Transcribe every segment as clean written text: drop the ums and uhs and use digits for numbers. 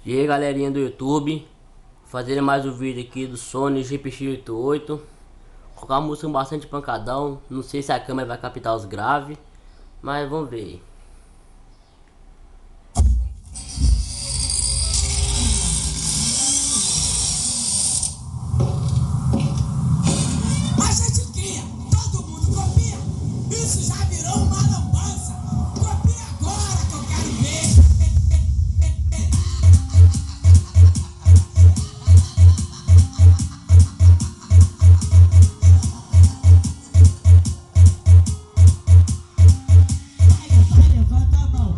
E aí galerinha do YouTube, fazendo mais um vídeo aqui do Sony GPX88. Colocar uma música bastante pancadão. Não sei se a câmera vai captar os graves, mas vamos ver. A gente cria, todo mundo copia. Isso já virou uma lambança. Copia agora que eu quero ver. Vai, levanta a mão.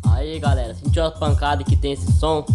Aí galera, sentiu a pancada que tem esse som?